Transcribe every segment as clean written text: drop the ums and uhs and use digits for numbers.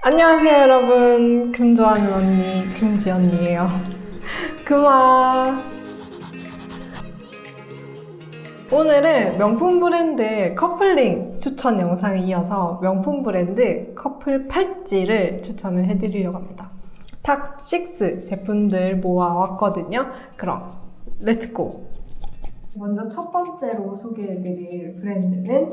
안녕하세요 여러분, 금 좋아하는 언니 금지언니예요. 금아. 오늘은 명품 브랜드 커플링 추천 영상에 이어서 명품 브랜드 커플 팔찌를 추천을 해드리려고 합니다. 탑6 제품들 모아왔거든요. 그럼 렛츠고! 먼저 첫 번째로 소개해드릴 브랜드는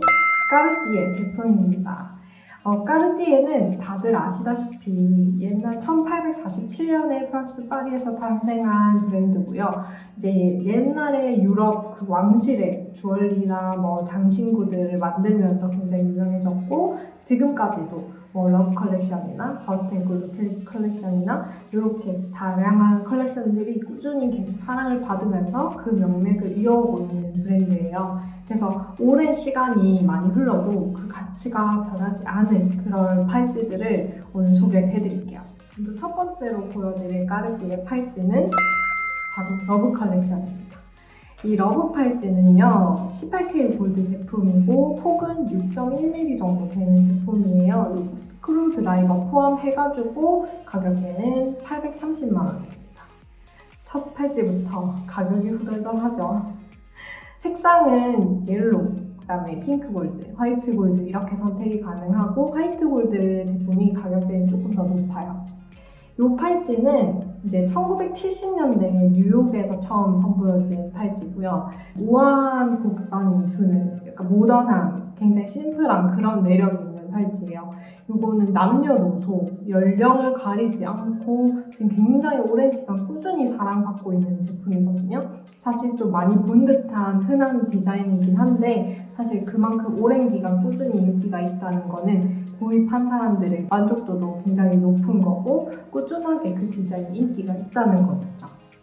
까르띠에 제품입니다. 까르띠에는 다들 아시다시피 옛날 1847년에 프랑스 파리에서 탄생한 브랜드고요. 이제 옛날에 유럽 그 왕실의 주얼리나 장신구들을 만들면서 굉장히 유명해졌고, 지금까지도 러브 컬렉션이나 저스트 & 골드 컬렉션이나 이렇게 다양한 컬렉션들이 꾸준히 계속 사랑을 받으면서 그 명맥을 이어오고 있는 브랜드예요. 그래서 오랜 시간이 많이 흘러도 그 가치가 변하지 않은 그런 팔찌들을 오늘 소개를 해드릴게요. 먼저 첫 번째로 보여드릴 까르띠에 팔찌는 바로 러브 컬렉션입니다. 이 러브 팔찌는요, 18K 골드 제품이고 폭은 6.1mm 정도 되는 제품이에요. 스크루 드라이버 포함해가지고 가격대는 830만 원입니다. 첫 팔찌부터 가격이 후덜덜하죠. 색상은 옐로우, 그다음에 핑크 골드, 화이트 골드 이렇게 선택이 가능하고, 화이트 골드 제품이 가격대는 조금 더 높아요. 이 팔찌는 이제 1970년대 뉴욕에서 처음 선보여진 팔찌고요. 우아한 곡선이 주는 약간 모던한, 굉장히 심플한 그런 매력이 있는 팔찌예요. 이거는 남녀노소, 연령을 가리지 않고 지금 굉장히 오랜 시간 꾸준히 사랑받고 있는 제품이거든요. 사실 좀 많이 본 듯한 흔한 디자인이긴 한데, 사실 그만큼 오랜 기간 꾸준히 인기가 있다는 거는 구입한 사람들의 만족도도 굉장히 높은 거고, 꾸준하게 그 디자인이 인기가 있다는 거죠.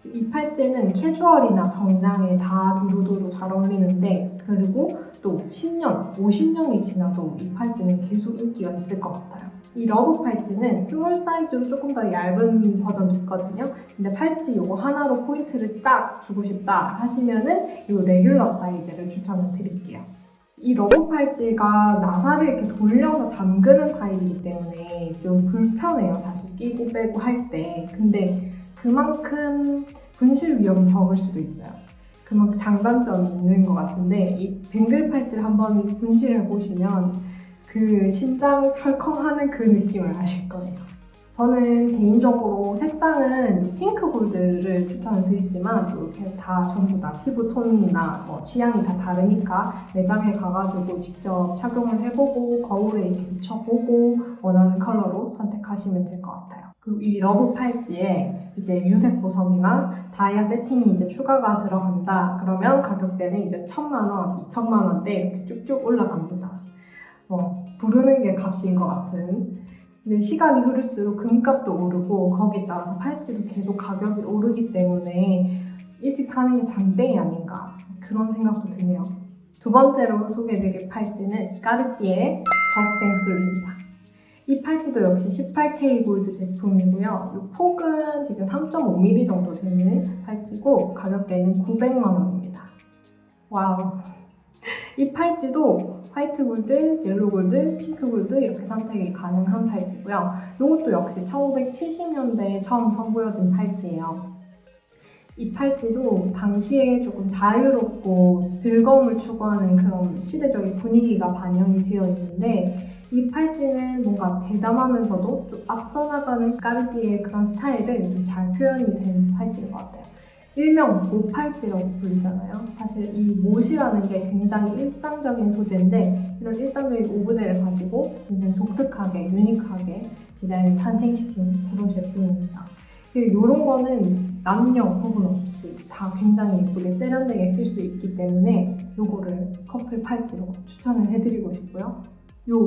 이 팔찌는 캐주얼이나 정장에 다 두루두루 잘 어울리는데, 그리고 또 10년, 50년이 지나도 이 팔찌는 계속 인기가 있을 것 같아요. 이 러브 팔찌는 스몰 사이즈로 조금 더 얇은 버전도 있거든요. 근데 팔찌 이거 하나로 포인트를 딱 주고 싶다 하시면은 이 레귤러 사이즈를 추천을 드릴게요. 이 러브 팔찌가 나사를 이렇게 돌려서 잠그는 타입이기 때문에 좀 불편해요, 사실 끼고 빼고 할 때. 근데 그만큼 분실 위험이 적을 수도 있어요. 그만큼 장단점이 있는 것 같은데, 이 뱅글 팔찌를 한번 분실해 보시면 그 심장 철컹하는 그 느낌을 아실 거예요. 저는 개인적으로 색상은 핑크 골드를 추천을 드리지만, 이렇게 다 전부 다 피부 톤이나 취향이 다 다르니까 매장에 가가지고 직접 착용을 해보고 거울에 이렇게 비춰보고 원하는 컬러로 선택하시면 될 것 같아요. 그리고 이 러브 팔찌에 이제 유색 보석이나 다이아 세팅이 이제 추가가 들어간다 그러면 가격대는 이제 1,000만 원, 2,000만 원대 이렇게 쭉쭉 올라갑니다. 부르는 게 값인 것 같은. 근데 시간이 흐를수록 금값도 오르고, 거기에 따라서 팔찌도 계속 가격이 오르기 때문에 일찍 사는 게 장땡이 아닌가, 그런 생각도 드네요. 두 번째로 소개해드릴 팔찌는 까르띠에 저스트 & 글루입니다. 이 팔찌도 역시 18K 골드 제품이고요. 이 폭은 지금 3.5mm 정도 되는 팔찌고 가격대는 900만 원입니다. 와우. 이 팔찌도 화이트 골드, 옐로우 골드, 핑크 골드 이렇게 선택이 가능한 팔찌고요. 이것도 역시 1970년대에 처음 선보여진 팔찌예요. 이 팔찌도 당시에 조금 자유롭고 즐거움을 추구하는 그런 시대적인 분위기가 반영이 되어 있는데, 이 팔찌는 뭔가 대담하면서도 좀 앞서 나가는 까르띠에의 그런 스타일은 좀 잘 표현이 된 팔찌인 것 같아요. 일명 못팔찌라고 불리잖아요. 사실 이 못이라는 게 굉장히 일상적인 소재인데, 이런 일상적인 오브제를 가지고 굉장히 독특하게, 유니크하게 디자인을 탄생시킨 그런 제품입니다. 그리고 이런 거는 남녀 구분 없이 다 굉장히 예쁘게 세련되게 낄 수 있기 때문에 이거를 커플 팔찌로 추천을 해드리고 싶고요. 요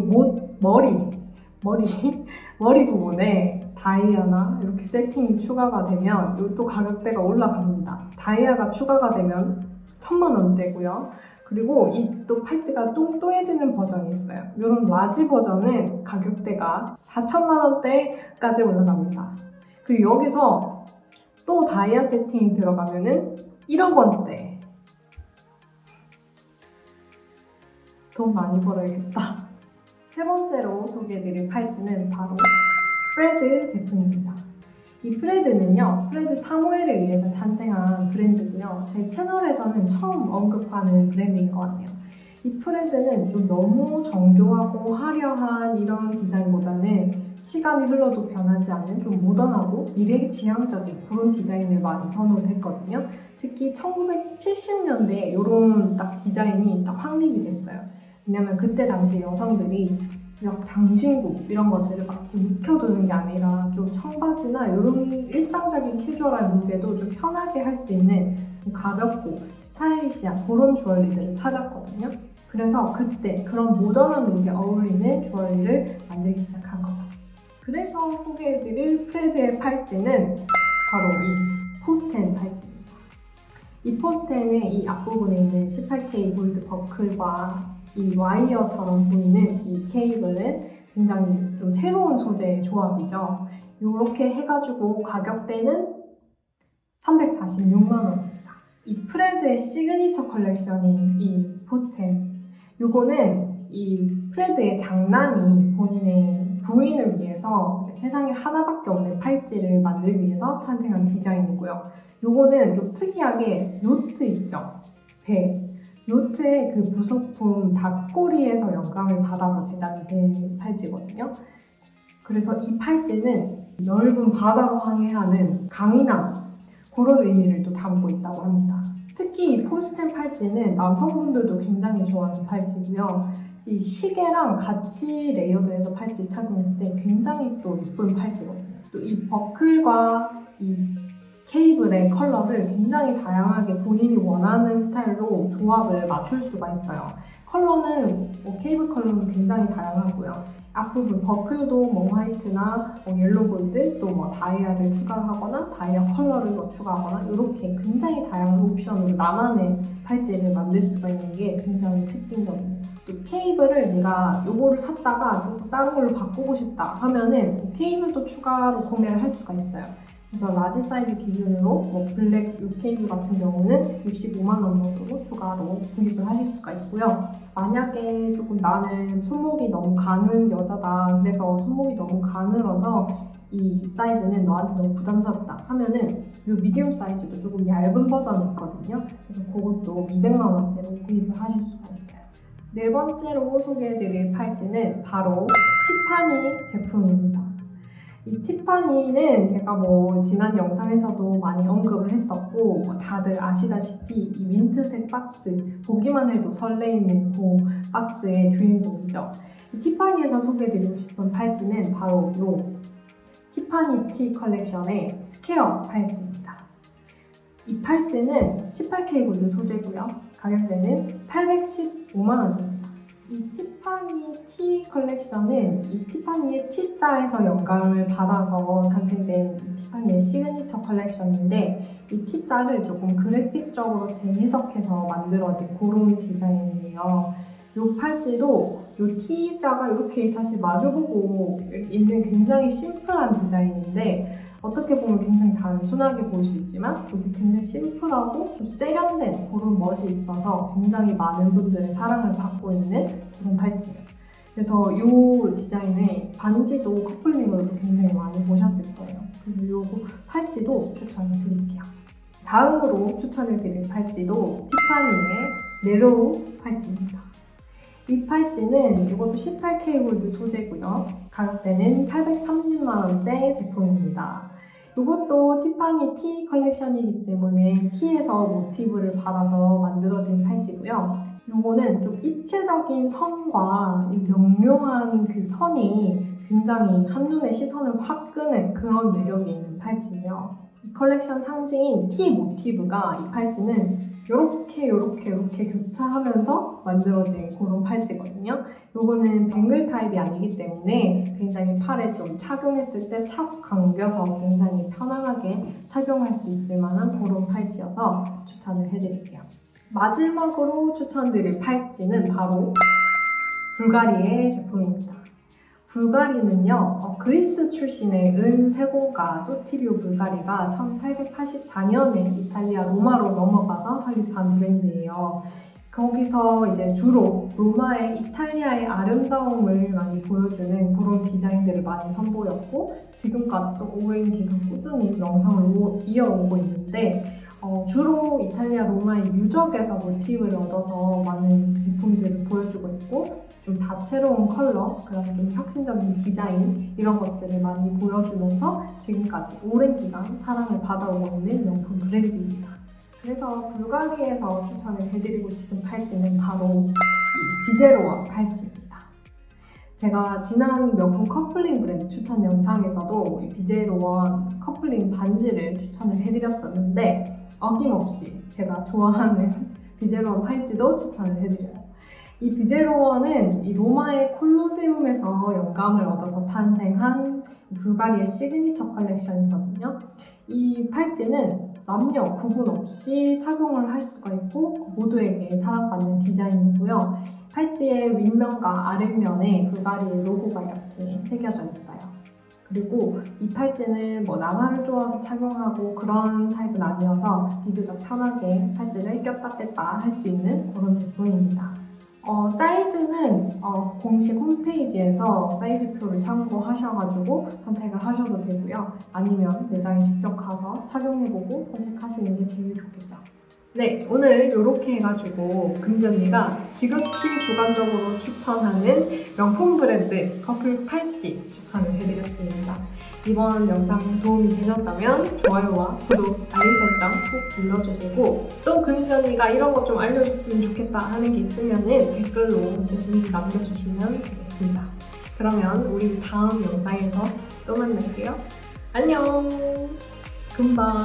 머리 부분에 다이아나 이렇게 세팅이 추가가 되면 이것도 가격대가 올라갑니다. 다이아가 추가가 되면 1,000만 원대고요. 그리고 이 또 팔찌가 뚱뚱해지는 버전이 있어요. 이런 라지 버전은 가격대가 4,000만 원대까지 올라갑니다. 그리고 여기서 또 다이아 세팅이 들어가면은 1억 원대. 돈 많이 벌어야겠다. 세 번째로 소개해드릴 팔찌는 바로 프레드 제품입니다. 이 프레드는요, 프레드 사무엘을 위해서 탄생한 브랜드고요. 제 채널에서는 처음 언급하는 브랜드인 것 같네요. 이 프레드는 좀 너무 정교하고 화려한 이런 디자인보다는 시간이 흘러도 변하지 않는 좀 모던하고 미래지향적인 그런 디자인을 많이 선호를 했거든요. 특히 1970년대에 이런 딱 디자인이 딱 확립이 됐어요. 왜냐면 그때 당시 여성들이 막 장신구 이런 것들을 막 이렇게 묵혀두는 게 아니라 좀 청바지나 이런 일상적인 캐주얼한 룩에도 좀 편하게 할 수 있는 좀 가볍고 스타일리시한 그런 주얼리들을 찾았거든요. 그래서 그때 그런 모던한 룩에 어울리는 주얼리를 만들기 시작한 거죠. 그래서 소개해드릴 프레드의 팔찌는 바로 이 포스텐 팔찌입니다. 이 포스텐의 이 앞부분에 있는 18K 골드 버클과 이 와이어처럼 보이는 이 케이블은 굉장히 좀 새로운 소재의 조합이죠. 이렇게 해가지고 가격대는 346만 원입니다. 이 프레드의 시그니처 컬렉션인 이 포스텐, 요거는 이 프레드의 장남이 본인의 부인을 위해서 세상에 하나밖에 없는 팔찌를 만들기 위해서 탄생한 디자인이고요. 요거는 좀 특이하게 요트 있죠? 배. 요트의 그 부속품 닭꼬리에서 영감을 받아서 제작이 된 팔찌거든요. 그래서 이 팔찌는 넓은 바다로 항해하는 강인함, 그런 의미를 또 담고 있다고 합니다. 특히 이 포스텐 팔찌는 남성분들도 굉장히 좋아하는 팔찌고요. 이 시계랑 같이 레이어드해서 팔찌 착용했을 때 굉장히 또 예쁜 팔찌거든요. 또 이 버클과 이 케이블의 컬러를 굉장히 다양하게 본인이 원하는 스타일로 조합을 맞출 수가 있어요. 컬러는 케이블 컬러는 굉장히 다양하고요. 앞부분 버클도 화이트나 옐로우 골드, 또 다이아를 추가하거나 다이아 컬러를 추가하거나 이렇게 굉장히 다양한 옵션으로 나만의 팔찌를 만들 수가 있는 게 굉장히 특징적입니다. 또 케이블을 내가 요거를 샀다가 좀 다른 걸로 바꾸고 싶다 하면은 케이블도 추가로 구매를 할 수가 있어요. 그래서 라지 사이즈 기준으로 블랙 요 케이블 같은 경우는 65만 원 정도로 추가로 구입을 하실 수가 있고요. 만약에 조금 나는 손목이 너무 가는 여자다, 그래서 손목이 너무 가늘어서 이 사이즈는 너한테 너무 부담스럽다 하면은 요 미디움 사이즈도 조금 얇은 버전이 있거든요. 그래서 그것도 200만 원대로 구입을 하실 수가 있어요. 네 번째로 소개해드릴 팔찌는 바로 티파니 제품입니다. 이 티파니는 제가 지난 영상에서도 많이 언급을 했었고 다들 아시다시피 이 민트색 박스, 보기만 해도 설레이는 그 박스의 주인공이죠. 이 티파니에서 소개해드리고 싶은 팔찌는 바로 이 티파니 티 컬렉션의 스퀘어 팔찌입니다. 이 팔찌는 18K 골드 소재고요. 가격대는 815만 원입니다. 이 티파니 티 컬렉션은 이 티파니의 T자에서 영감을 받아서 탄생된 이 티파니의 시그니처 컬렉션인데 이 T자를 조금 그래픽적으로 재해석해서 만들어진 그런 디자인이에요. 이 팔찌도 이 T자가 이렇게 사실 마주보고 있는 굉장히 심플한 디자인인데 어떻게 보면 굉장히 단순하게 보일 수 있지만 여기 굉장히 심플하고 좀 세련된 그런 멋이 있어서 굉장히 많은 분들의 사랑을 받고 있는 그런 팔찌예요. 그래서 이 디자인의 반지도 커플링으로도 굉장히 많이 보셨을 거예요. 그리고 이 팔찌도 추천을 드릴게요. 다음으로 추천을 드릴 팔찌도 티파니의 네로우 팔찌입니다. 이 팔찌는 이것도 18K 골드 소재고요. 가격대는 830만 원대 제품입니다. 이것도 티파니 티 컬렉션이기 때문에 티에서 모티브를 받아서 만들어진 팔찌고요. 이거는 좀 입체적인 선과 명료한 그 선이 굉장히 한눈에 시선을 확 끄는 그런 매력이 있는 팔찌예요. 이 컬렉션 상징인 티 모티브가 이 팔찌는 이렇게 교차하면서 만들어진 그런 팔찌거든요. 이거는 뱅글 타입이 아니기 때문에 굉장히 팔에 좀 착용했을 때 착 감겨서 굉장히 편안하게 착용할 수 있을 만한 그런 팔찌여서 추천을 해드릴게요. 마지막으로 추천드릴 팔찌는 바로 불가리의 제품입니다. 불가리는요, 그리스 출신의 은세공가 소티리오 불가리가 1884년에 이탈리아 로마로 넘어가서 설립한 브랜드예요. 거기서 이제 주로 로마의 이탈리아의 아름다움을 많이 보여주는 그런 디자인들을 많이 선보였고 지금까지도 오랜 기간 꾸준히 명성을 이어오고 있는데 주로 이탈리아 로마의 유적에서 모티브를 얻어서 많은 제품들을 보여주고 있고 좀 다채로운 컬러, 그다음 좀 혁신적인 디자인 이런 것들을 많이 보여주면서 지금까지 오랜 기간 사랑을 받아오고 있는 명품 브랜드입니다. 그래서 불가리에서 추천을 해드리고 싶은 팔찌는 바로 이 비제로원 팔찌입니다. 제가 지난 명품 커플링 브랜드 추천 영상에서도 이 비제로원 커플링 반지를 추천을 해드렸었는데 어김없이 제가 좋아하는 비제로원 팔찌도 추천을 해드려요. 이 비제로원은 이 로마의 콜로세움에서 영감을 얻어서 탄생한 불가리의 시그니처 컬렉션이거든요. 이 팔찌는 남녀 구분 없이 착용을 할 수가 있고 모두에게 사랑받는 디자인이고요. 팔찌의 윗면과 아랫면에 불가리의 로고가 이렇게 새겨져 있어요. 그리고 이 팔찌는 나사를 쪼아서 착용하고 그런 타입은 아니어서 비교적 편하게 팔찌를 꼈다 뺐다 할 수 있는 그런 제품입니다. 사이즈는 공식 홈페이지에서 사이즈표를 참고하셔가지고 선택을 하셔도 되고요. 아니면 매장에 직접 가서 착용해보고 선택하시는 게 제일 좋겠죠. 네, 오늘 이렇게 해가지고 금지 언니가 지극히 주관적으로 추천하는 명품 브랜드 커플 팔찌 추천을 해드렸습니다. 이번 영상이 도움이 되셨다면 좋아요와 구독, 알림 설정 꼭 눌러주시고 또 금지 언니가 이런 거 좀 알려줬으면 좋겠다 하는 게 있으면 댓글로 언제든지 남겨주시면 되겠습니다. 그러면 우리 다음 영상에서 또 만날게요. 안녕! 금방!